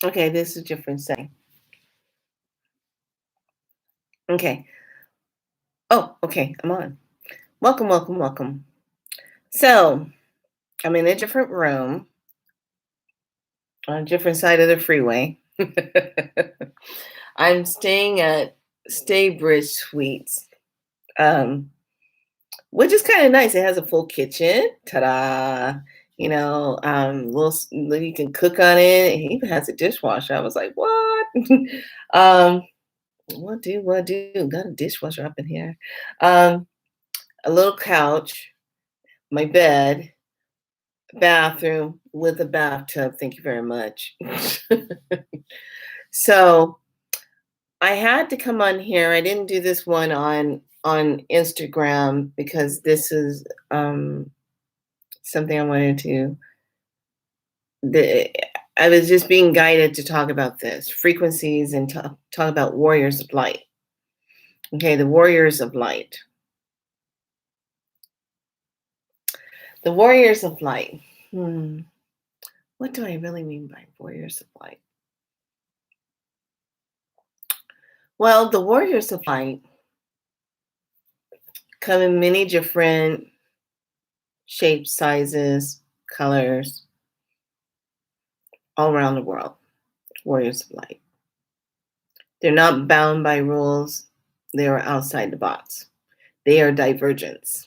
Okay, this is a different setting. Okay. Oh, okay, I'm on. Welcome, welcome, welcome. So, I'm in a different room on a different side of the freeway. I'm staying at Staybridge Suites, um, which is kind of nice. It has a full kitchen. Ta-da! You can cook on it. It even has a dishwasher. I was like, what? um, what do? Got a dishwasher up in here. Um, a little couch, my bed, bathroom with a bathtub. Thank you very much. So I had to come on here. I didn't do this one on Instagram because this is something I wanted to. The, I was just being guided to talk about this frequencies and talk about warriors of light. Okay, the warriors of light. The warriors of light. What do I really mean by warriors of light? Well, the warriors of light come in many different shapes, sizes, colors, all around the world. Warriors of light. They're not bound by rules. They are outside the box. They are divergents.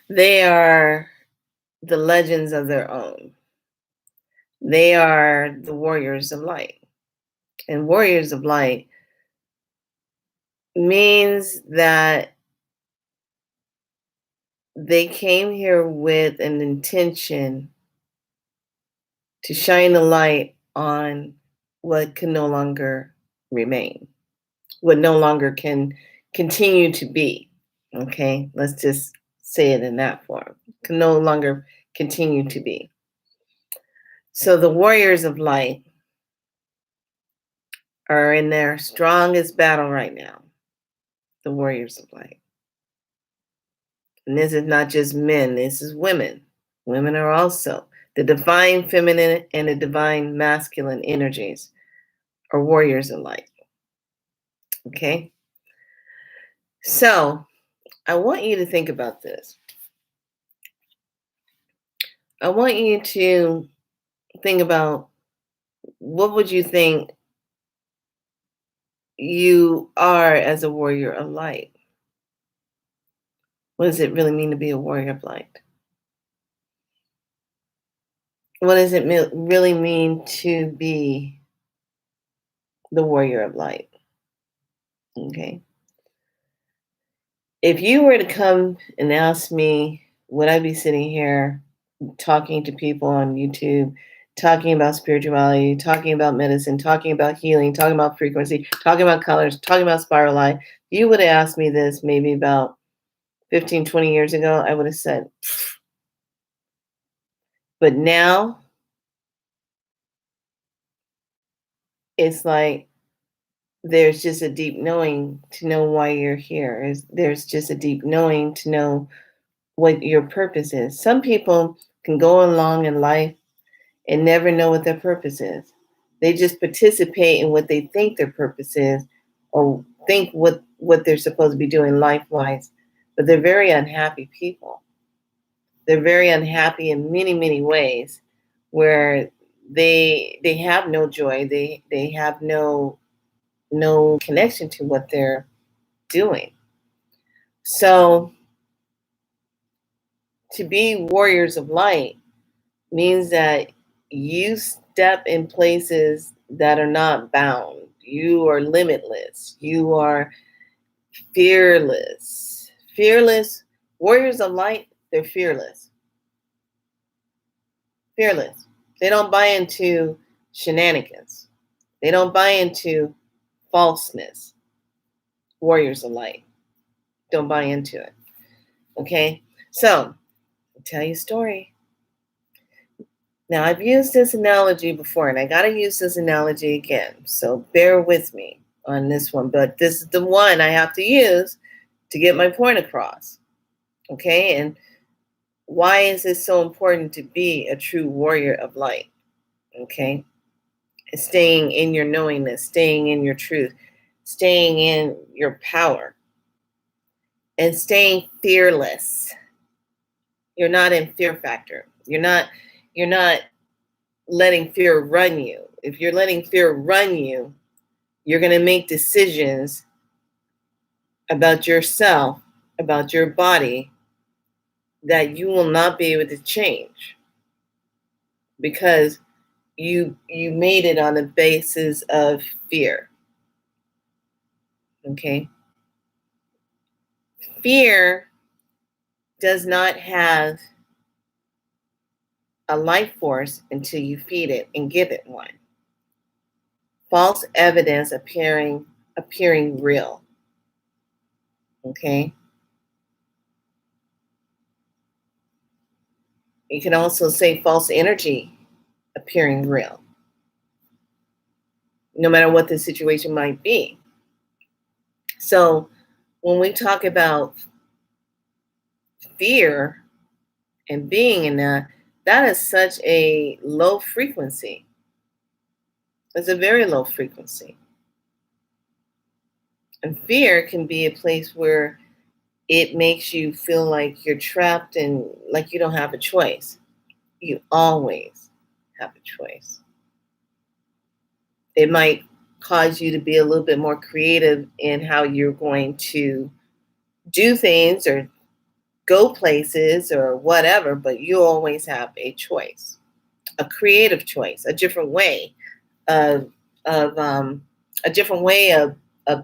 They are the legends of their own. They are the warriors of light. And warriors of light means that they came here with an intention to shine a light on what can no longer remain, what no longer can continue to be. Okay, let's just say it in that form. Can no longer continue to be. So the warriors of light are in their strongest battle right now. The warriors of light. And this is not just men, this is women. Women are also the divine feminine and the divine masculine energies are warriors of light. Okay? So I want you to think about this. I want you to think about what would you think you are as a warrior of light? What does it really mean to be a warrior of light? What does it really mean to be the warrior of light? Okay. If you were to come and ask me, would I be sitting here talking to people on YouTube, talking about spirituality, talking about medicine, talking about healing, talking about frequency, talking about colors, talking about spiral light? You would have asked me this maybe about 15, 20 years ago, I would have said, pfft. But now it's like there's just a deep knowing to know why you're here. There's just a deep knowing to know what your purpose is. Some people can go along in life and never know what their purpose is. They just participate in what they think their purpose is or think what they're supposed to be doing life wise. But they're very unhappy people. They're very unhappy in many, many ways where they have no joy. They have no connection to what they're doing. So to be warriors of light means that you step in places that are not bound. You are limitless. You are fearless. Fearless. Warriors of light, they're fearless. Fearless. They don't buy into shenanigans. They don't buy into falseness. Warriors of light don't buy into it. Okay? So, I'll tell you a story. Now, I've used this analogy before, and I got to use this analogy again. So bear with me on this one. But this is the one I have to use to get my point across. Okay? And why is it so important to be a true warrior of light? Okay? Staying in your knowingness, staying in your truth, staying in your power, and staying fearless. You're not in fear factor. You're not letting fear run you. If you're letting fear run you, you're going to make decisions about yourself, about your body, that you will not be able to change because you made it on the basis of fear. Okay? Fear does not have a life force until you feed it and give it one. False evidence appearing real. Okay? You can also say false energy appearing real, no matter what the situation might be. So when we talk about fear and being in that, that is such a low frequency. It's a very low frequency. And fear can be a place where it makes you feel like you're trapped and like you don't have a choice. You always have a choice. It might cause you to be a little bit more creative in how you're going to do things or go places or whatever, but you always have a choice, a creative choice, a different way of of a different way of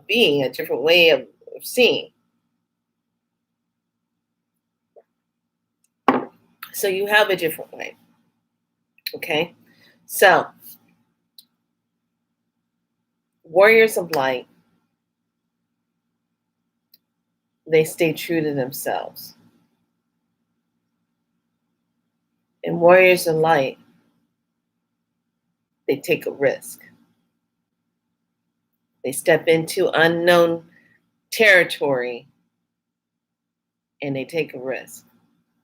being, a different way of seeing. So you have a different way. Okay. So warriors of light, they stay true to themselves. And warriors of light, they take a risk. They step into unknown territory and they take a risk.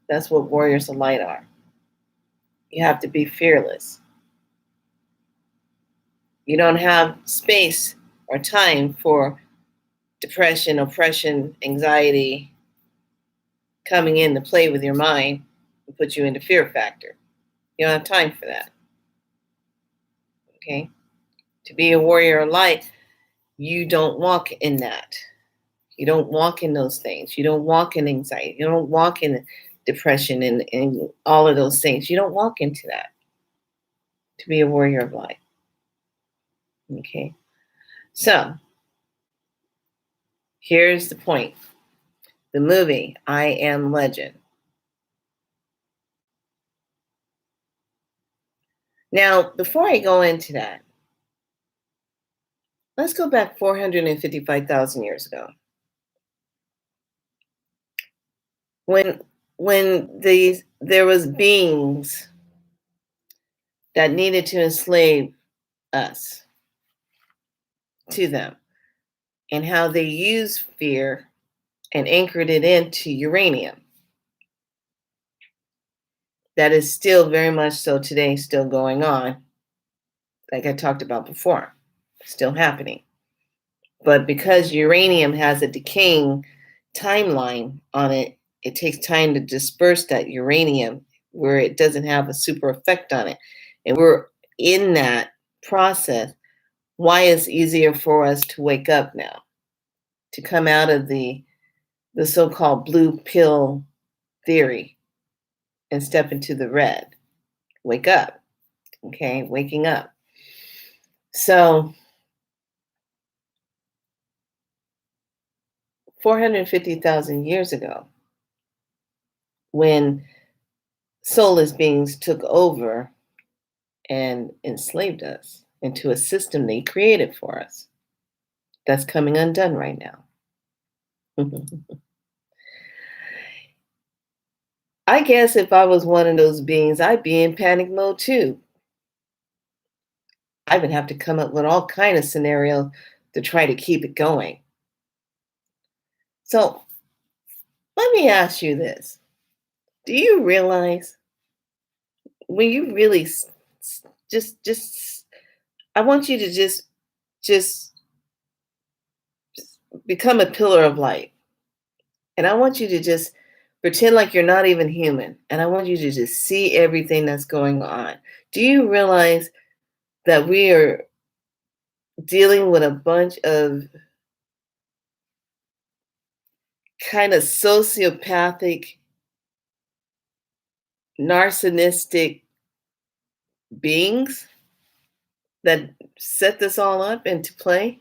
That's what warriors of light are. You have to be fearless. You don't have space or time for depression, oppression, anxiety coming in to play with your mind and put you into fear factor. You don't have time for that. Okay? To be a warrior of light, you don't walk in that. You don't walk in those things. You don't walk in anxiety. You don't walk in depression and all of those things. You don't walk into that to be a warrior of light. Okay? So, here's the point. The movie, I Am Legend. Now, before I go into that, let's go back 455,000 years ago. When there was beings that needed to enslave us to them, and how they used fear and anchored it into uranium. That is still very much so today, still going on, like I talked about before, still happening. But because uranium has a decaying timeline on it, it takes time to disperse that uranium where it doesn't have a super effect on it. And we're in that process. Why it's easier for us to wake up now, to come out of the so-called blue pill theory and step into the red. Wake up. Okay, waking up. So 450,000 years ago, when soulless beings took over and enslaved us into a system they created for us, that's coming undone right now. I guess if I was one of those beings, I'd be in panic mode too. I would have to come up with all kind of scenarios to try to keep it going. So let me ask you this. Do you realize when you really just I want you to just become a pillar of light. And I want you to just pretend like you're not even human. And I want you to just see everything that's going on. Do you realize that we are dealing with a bunch of kind of sociopathic, narcissistic beings that set this all up into play?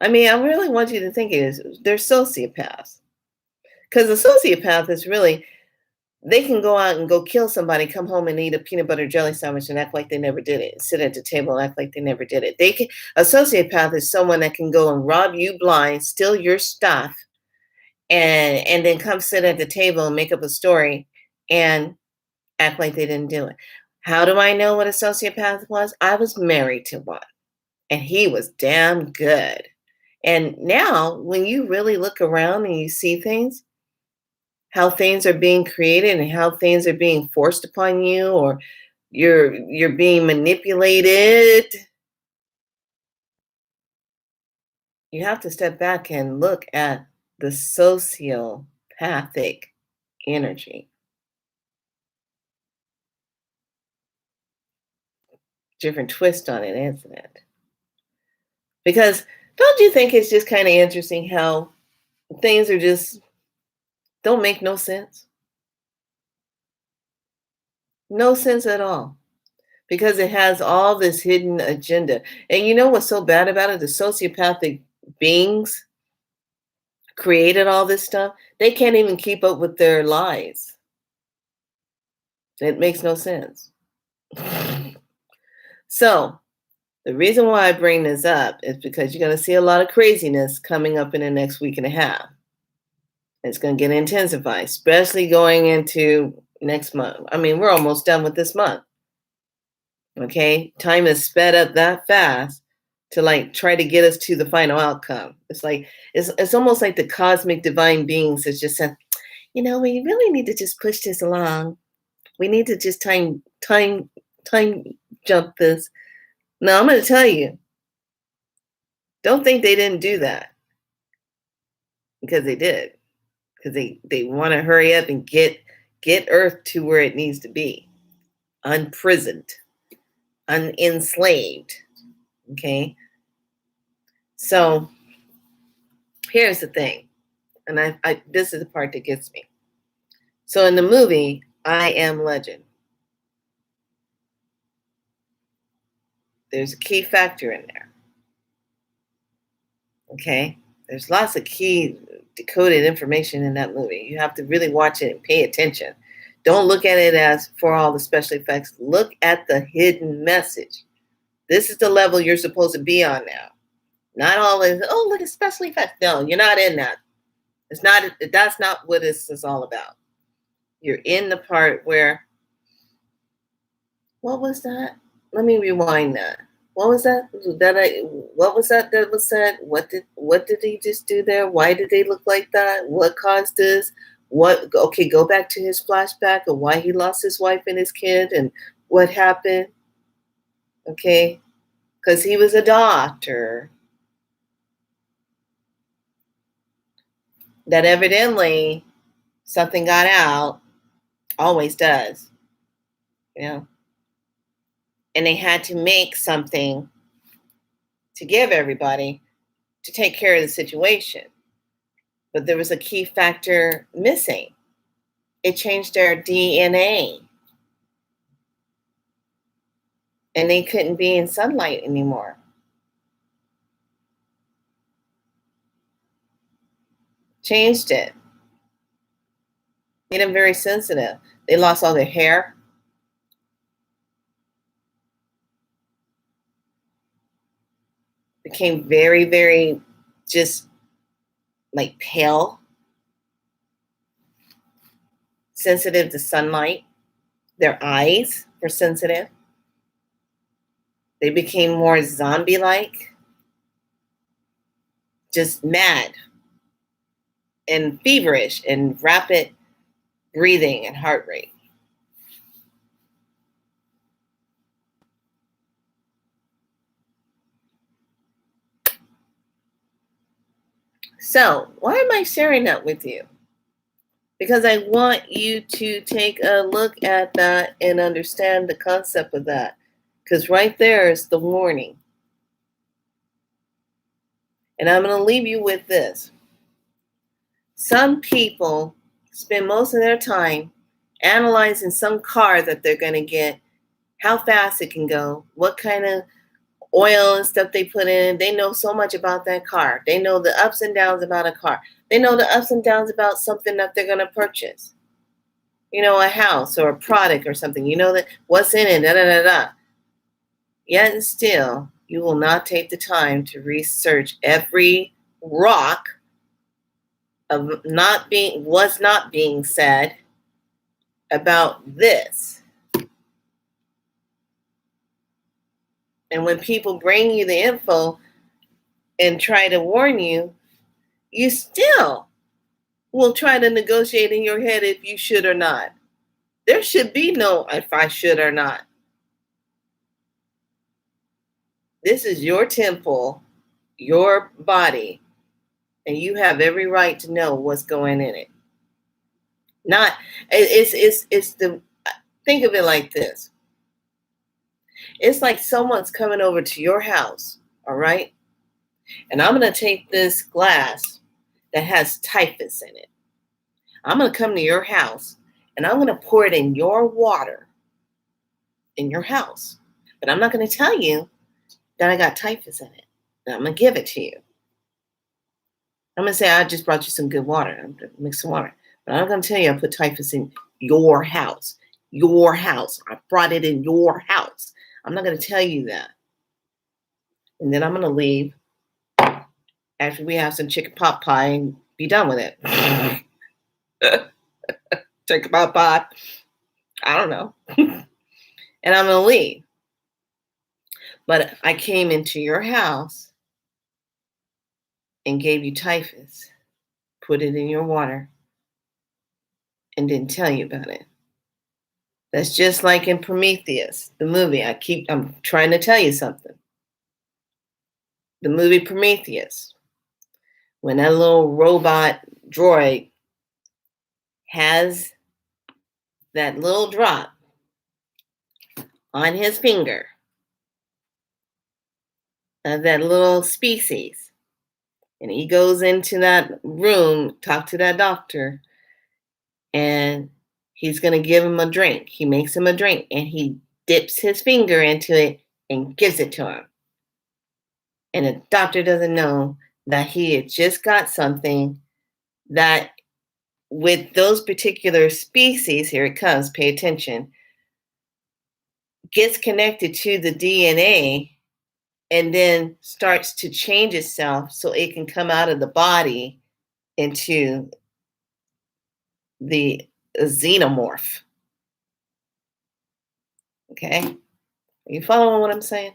I mean, I really want you to think it is they're sociopaths. Because a sociopath is really, they can go out and go kill somebody, come home and eat a peanut butter jelly sandwich and act like they never did it. Sit at the table and act like they never did it. A sociopath is someone that can go and rob you blind, steal your stuff, and then come sit at the table and make up a story and act like they didn't do it. How do I know what a sociopath was? I was married to one, and he was damn good. And now, when you really look around and you see things, how things are being created and how things are being forced upon you, or you're being manipulated, you have to step back and look at the sociopathic energy. Different twist on it, isn't it? Because don't you think it's just kind of interesting how things are just don't make no sense? No sense at all. Because it has all this hidden agenda. And you know what's so bad about it? The sociopathic beings created all this stuff. They can't even keep up with their lies. It makes no sense. So, the reason why I bring this up is because you're going to see a lot of craziness coming up in the next week and a half. It's going to get intensified, especially going into next month. I mean, we're almost done with this month. Okay, time is sped up that fast to like try to get us to the final outcome. It's like it's almost like the cosmic divine beings has just said, we really need to just push this along. We need to just time jump this. Now I'm going to tell you, don't think they didn't do that, because they did, because they want to hurry up and get Earth to where it needs to be, unprisoned, unenslaved. Okay, so here's the thing, and I this is the part that gets me. So in the movie I Am Legend, there's a key factor in there. Okay, there's lots of key decoded information in that movie. You have to really watch it and pay attention. Don't look at it as for all the special effects. Look at the hidden message. This is the level you're supposed to be on now. Not all this, oh, look at special effects. No, you're not in that. That's not what this is all about. You're in the part where, what was that? Let me rewind that. What was that? What was that was said? What did he just do there? Why did they look like that? What caused this? Okay, go back to his flashback of why he lost his wife and his kid and what happened. Okay? Because he was a doctor that evidently something got out, always does, and they had to make something to give everybody to take care of the situation. But there was a key factor missing. It changed their DNA. And they couldn't be in sunlight anymore. Changed it. Made them very sensitive. They lost all their hair. Became very, very just like pale. Sensitive to sunlight. Their eyes were sensitive. They became more zombie-like. Just mad and feverish and rapid breathing and heart rate. So, why am I sharing that with you? Because I want you to take a look at that and understand the concept of that. Because right there is the warning. And I'm going to leave you with this. Some people spend most of their time analyzing some car that they're going to get, how fast it can go, what kind of oil and stuff they put in. They know so much about that car. They know the ups and downs about a car. They know the ups and downs about something that they're going to purchase. A house or a product or something. That what's in it, da da da da. Yet and still, you will not take the time to research every rock of was not being said about this. And when people bring you the info and try to warn you, you still will try to negotiate in your head if you should or not. There should be no if I should or not. This is your temple, your body, and you have every right to know what's going in it. Not it's the think of it like this. It's like someone's coming over to your house, all right? And I'm going to take this glass that has typhus in it. I'm going to come to your house and I'm going to pour it in your water in your house. But I'm not going to tell you that I got typhus in it. And I'm going to give it to you. I'm going to say, I just brought you some good water. I'm going to mix some water. But I'm not going to tell you I put typhus in your house. Your house. I brought it in your house. I'm not going to tell you that. And then I'm going to leave after we have some chicken pot pie and be done with it. Chicken pot pie. I don't know. And I'm going to leave. But I came into your house and gave you typhus, put it in your water, and didn't tell you about it. That's just like in Prometheus, the movie. I'm trying to tell you something. The movie Prometheus, when that little robot droid has that little drop on his finger of that little species, and he goes into that room, talk to that doctor, and he's going to give him a drink. He makes him a drink, and he dips his finger into it and gives it to him. And the doctor doesn't know that he had just got something that with those particular species, here it comes, pay attention, gets connected to the DNA and then starts to change itself so it can come out of the body into the xenomorph. Okay? Are you following what I'm saying?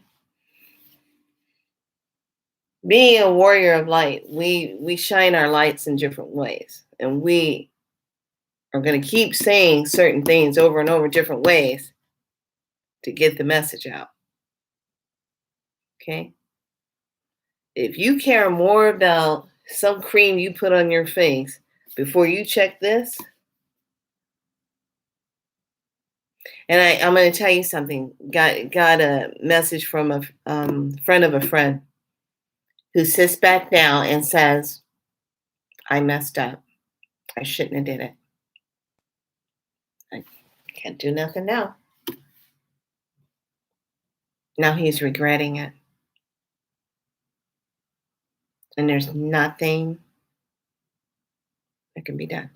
Being a warrior of light, we shine our lights in different ways. And we are going to keep saying certain things over and over different ways to get the message out. Okay? If you care more about some cream you put on your face before you check this, and I'm going to tell you something. Got a message from a friend of a friend who sits back down and says, I messed up. I shouldn't have did it. I can't do nothing now. Now he's regretting it. And there's nothing that can be done.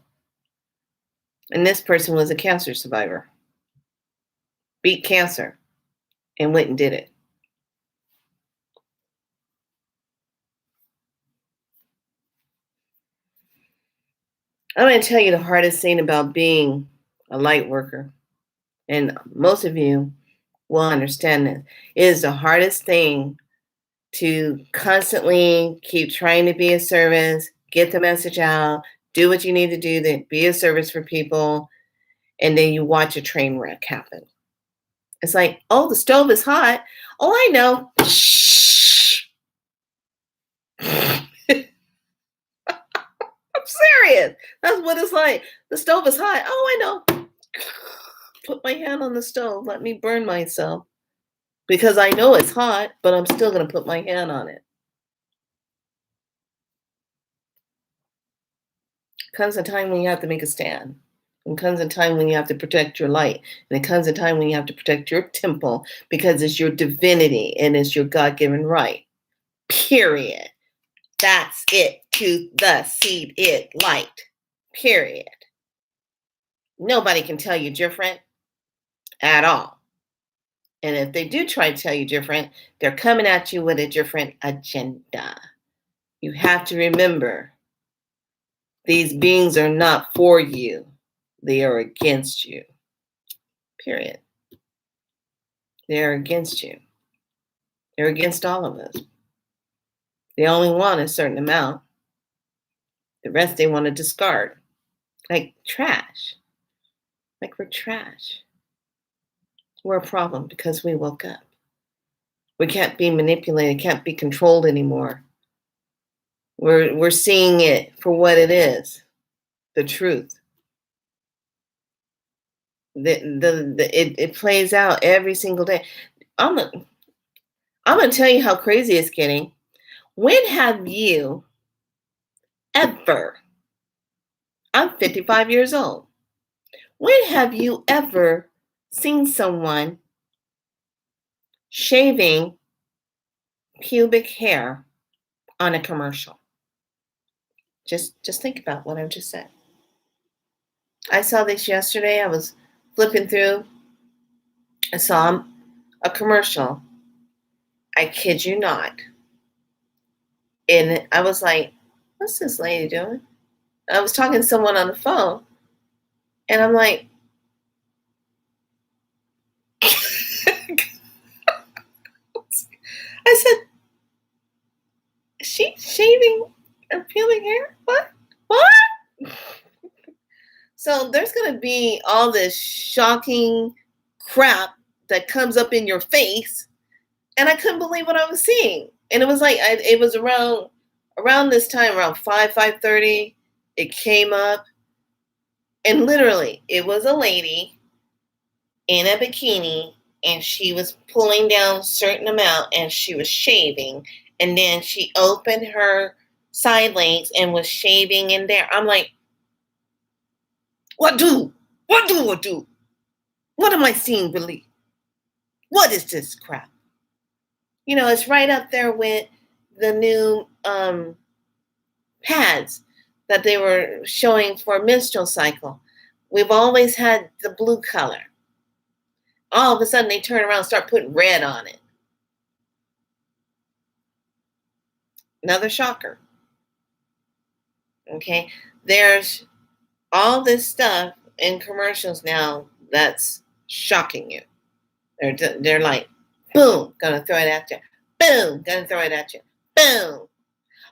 And this person was a cancer survivor. Beat cancer and went and did it. I'm going to tell you the hardest thing about being a light worker, and most of you will understand this. It is the hardest thing to constantly keep trying to be a service, get the message out, do what you need to do to be a service for people, and then you watch a train wreck happen. It's like, oh, the stove is hot. Oh, I know. Shh. Serious. That's what it's like. The stove is hot. Oh, I know. Put my hand on the stove. Let me burn myself. Because I know it's hot, but I'm still going to put my hand on it. Comes a time when you have to make a stand. And comes a time when you have to protect your light. And it comes a time when you have to protect your temple because it's your divinity and it's your God-given right. Period. That's it to the seed it light. Period. Nobody can tell you different at all. And if they do try to tell you different, they're coming at you with a different agenda. You have to remember, these beings are not for you. They are against you. Period. They are against you. They're against all of us. They only want a certain amount. The rest they want to discard. Like trash. Like we're trash. We're a problem because we woke up. We can't be manipulated, can't be controlled anymore. We're seeing it for what it is, the truth. It plays out every single day. I'm gonna tell you how crazy it's getting. When have you ever, I'm 55 years old, when have you ever seen someone shaving pubic hair on a commercial? Just think about what I've just said. I saw this yesterday. I was flipping through. I saw a commercial. I kid you not. And I was like, what's this lady doing? I was talking to someone on the phone. And I'm like, I said, is she shaving or peeling hair? What? So there's going to be all this shocking crap that comes up in your face. And I couldn't believe what I was seeing. And it was like, it was around this time, around 5:30, it came up. And literally, it was a lady in a bikini, and she was pulling down a certain amount, and she was shaving. And then she opened her side legs and was shaving in there. I'm like, what do? What am I seeing, Billy? What is this crap? You know, it's right up there with the new pads that they were showing for menstrual cycle. We've always had the blue color. All of a sudden, they turn around and start putting red on it. Another shocker. Okay, there's all this stuff in commercials now that's shocking you. They're like, boom, gonna throw it at you. Boom, gonna throw it at you. Boom.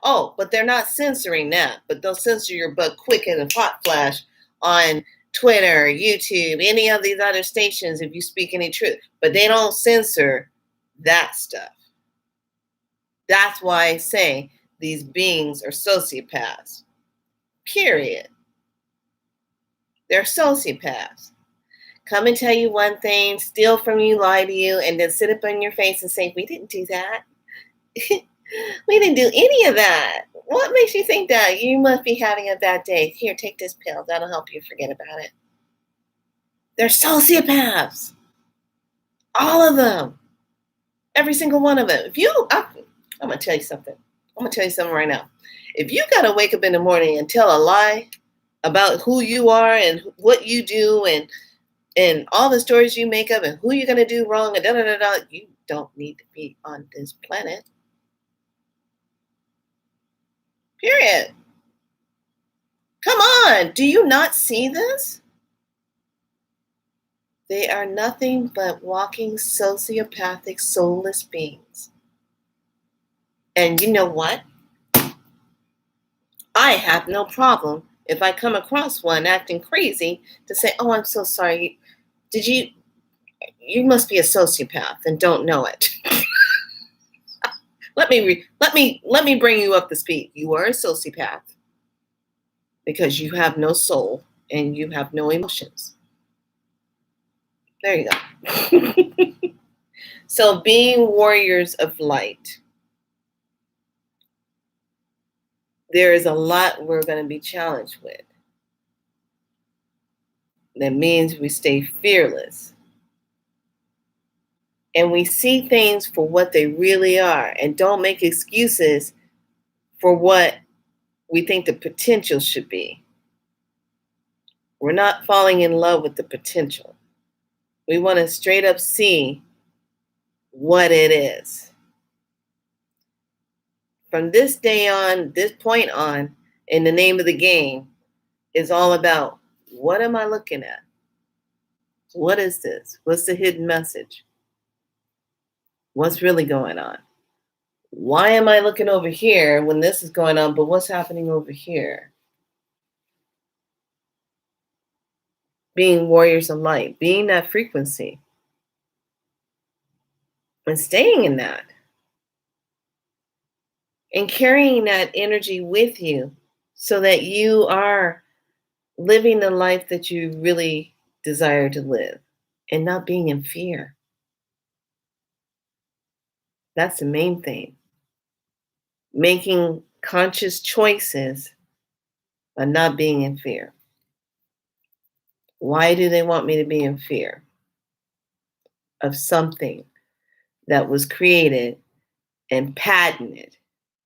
Oh, but they're not censoring that, but they'll censor your butt quick in a hot flash on Twitter, YouTube, any of these other stations if you speak any truth. But they don't censor that stuff. That's why I say these beings are sociopaths. Period. They're sociopaths. Come and tell you one thing, steal from you, lie to you, and then sit up on your face and say, we didn't do that. We didn't do any of that. What makes you think that? You must be having a bad day. Here, take this pill. That'll help you forget about it. They're sociopaths. All of them. Every single one of them. I'm going to tell you something. I'm going to tell you something right now. If you got to wake up in the morning and tell a lie about who you are and what you do and all the stories you make up and who you're going to do wrong and da-da-da-da, you don't need to be on this planet. Period. Come on. Do you not see this? They are nothing but walking sociopathic, soulless beings. And you know what? I have no problem if I come across one acting crazy to say, oh, I'm so sorry. You must be a sociopath and don't know it. Let me bring you up to speed. You are a sociopath. because you have no soul and you have no emotions. There you go. So, being warriors of light, there is a lot we're going to be challenged with. That means we stay fearless and we see things for what they really are and don't make excuses for what we think the potential should be. We're not falling in love with the potential. We want to straight up see what it is. From this day on, this point on, in the name of the game is all about, what am I looking at? What is this? What's the hidden message? What's really going on? Why am I looking over here when this is going on, but what's happening over here? Being warriors of light, being that frequency, and staying in that, and carrying that energy with you so that you are living the life that you really desire to live and not being in fear. That's the main thing. Making conscious choices by not being in fear. Why do they want me to be in fear of something that was created and patented?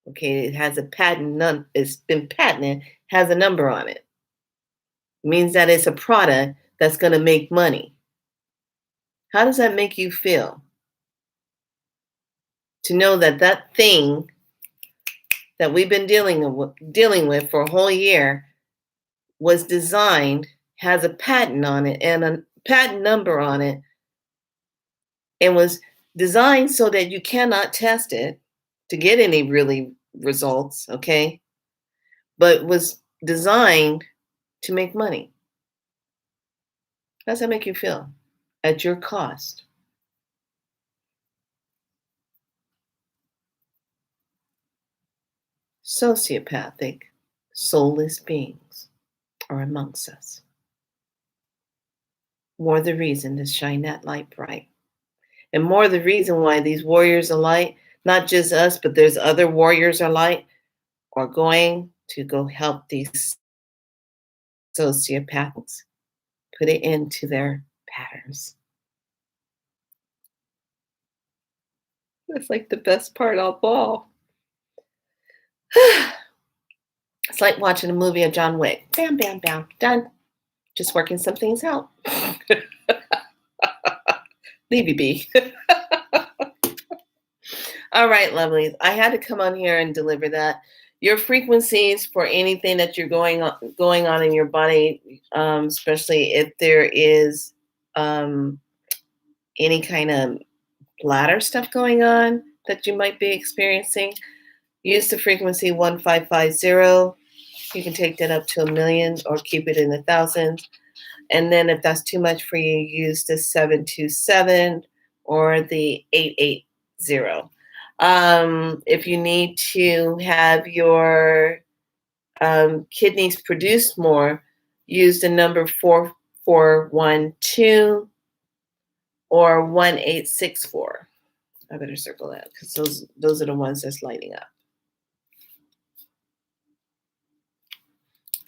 Okay, it has a patent, it's been patented, has a number on it. It means that it's a product that's going to make money. How does that make you feel? To know that that thing that we've been dealing with for a whole year was designed, has a patent on it and a patent number on it, and was designed so that you cannot test it to get any really results, okay? But was designed to make money. How does that make you feel? At your cost. Sociopathic, soulless beings are amongst us. More the reason to shine that light bright. And more the reason why these warriors of light, not just us, but there's other warriors of light, are going to go help these sociopaths put it into their patterns. That's like the best part of all. It's like watching a movie of John Wick. Bam, bam, bam, done. Just working some things out. Leave you be. All right, lovelies. I had to come on here and deliver that. Your frequencies for anything that you're going on in your body, especially if there is any kind of bladder stuff going on that you might be experiencing, use the frequency 1550. You can take that up to 1,000,000 or keep it in the thousands. And then if that's too much for you, use the 727 or the 880. If you need to have your kidneys produce more, use the number 4412 or 1864. I better circle that because those are the ones that's lighting up.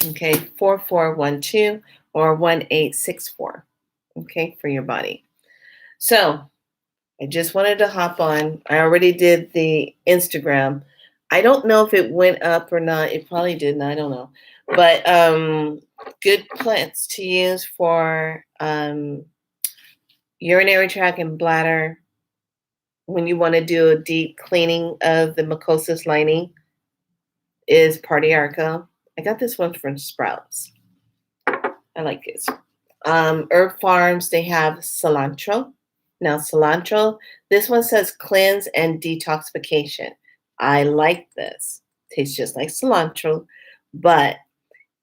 Okay, 4412 or 1864. Okay, for your body. So I just wanted to hop on. I already did the Instagram. I don't know if it went up or not. It probably didn't. I don't know. But good plants to use for urinary tract and bladder when you want to do a deep cleaning of the mucosal lining is Pardiarca. I got this one from Sprouts. I like this. Herb Farms, they have cilantro. Now, cilantro, this one says cleanse and detoxification. I like this. Tastes just like cilantro, but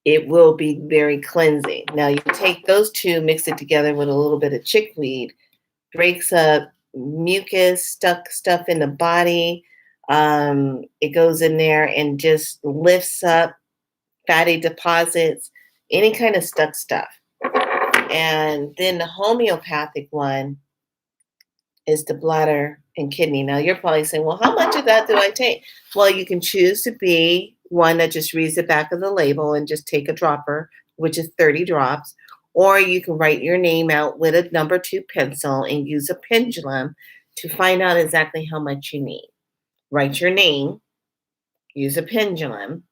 it will be very cleansing. Now, you take those two, mix it together with a little bit of chickweed, breaks up mucus, stuck stuff in the body. It goes in there and just lifts up fatty deposits, any kind of stuck stuff. And then the homeopathic one is the bladder and kidney. Now you're probably saying, well, how much of that do I take? Well, you can choose to be one that just reads the back of the label and just take a dropper, which is 30 drops. Or you can write your name out with a number 2 pencil and use a pendulum to find out exactly how much you need. Write your name, use a pendulum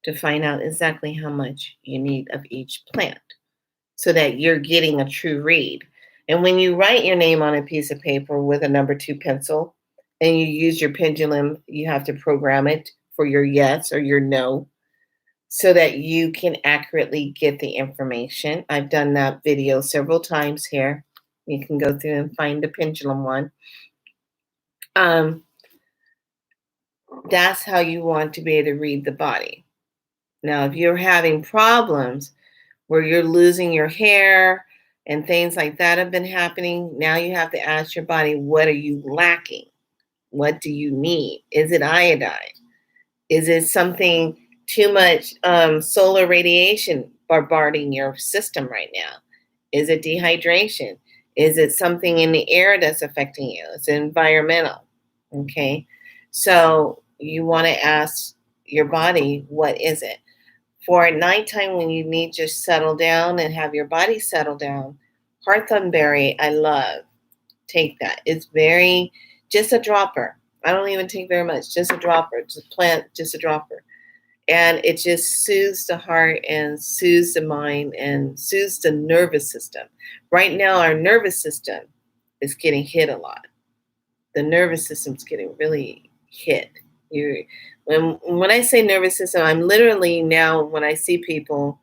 to find out exactly how much you need of each plant so that you're getting a true read. And when you write your name on a piece of paper with a number 2 pencil and you use your pendulum, you have to program it for your yes or your no so that you can accurately get the information. I've done that video several times here. You can go through and find the pendulum one. That's how you want to be able to read the body. Now, if you're having problems where you're losing your hair and things like that have been happening, now you have to ask your body, what are you lacking? What do you need? Is it iodine? Is it something too much solar radiation bombarding your system right now? Is it dehydration? Is it something in the air that's affecting you? It's environmental. Okay. So you want to ask your body, what is it? For at nighttime when you need to settle down and have your body settle down, hawthornberry, I love. Take that. It's very, just a dropper. I don't even take very much, just a dropper. Just plant, just a dropper. And it just soothes the heart and soothes the mind and soothes the nervous system. Right now, our nervous system is getting hit a lot. The nervous system's getting really hit. When I say nervous system, I'm literally now, when I see people,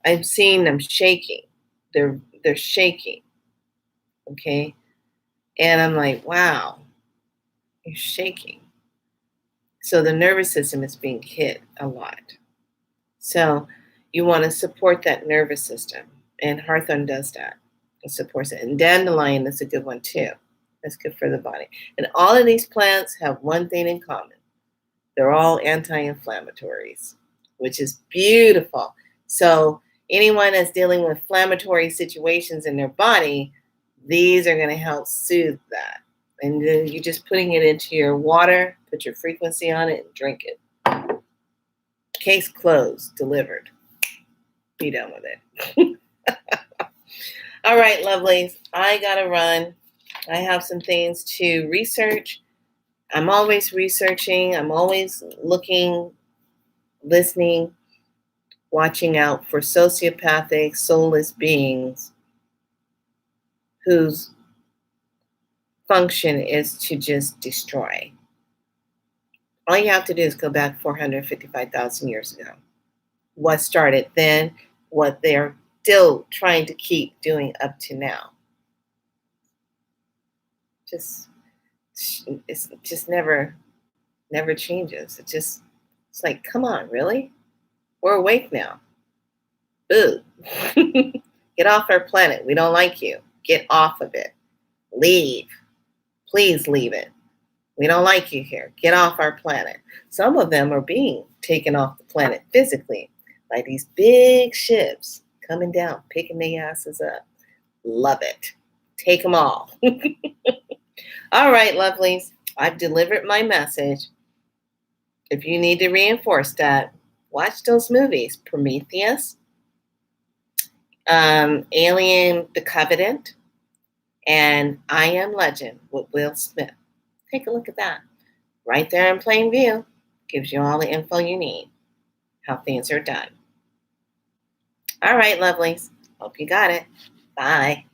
I'm seeing them shaking. They're shaking. Okay. And I'm like, wow, you're shaking. So the nervous system is being hit a lot. So you want to support that nervous system. And hawthorn does that. It supports it. And dandelion is a good one too. That's good for the body. And all of these plants have one thing in common. They're all anti-inflammatories, which is beautiful. So anyone that's dealing with inflammatory situations in their body, these are going to help soothe that. And then you're just putting it into your water, put your frequency on it, and drink it. Case closed, delivered. Be done with it. All right, lovelies. I got to run. I have some things to research. I'm always researching. I'm always looking, listening, watching out for sociopathic, soulless beings whose function is to just destroy. All you have to do is go back 455,000 years ago. What started then, what they're still trying to keep doing up to now. It's just never changes. It's like, come on, really? We're awake now. Ooh. Get off our planet. We don't like you. Get off of it. Leave. Please leave it. We don't like you here. Get off our planet. Some of them are being taken off the planet physically by these big ships coming down, picking their asses up. Love it. Take them all. All right, lovelies. I've delivered my message. If you need to reinforce that, watch those movies. Prometheus, Alien, The Covenant, and I Am Legend with Will Smith. Take a look at that. Right there in plain view. Gives you all the info you need. How things are done. All right, lovelies. Hope you got it. Bye.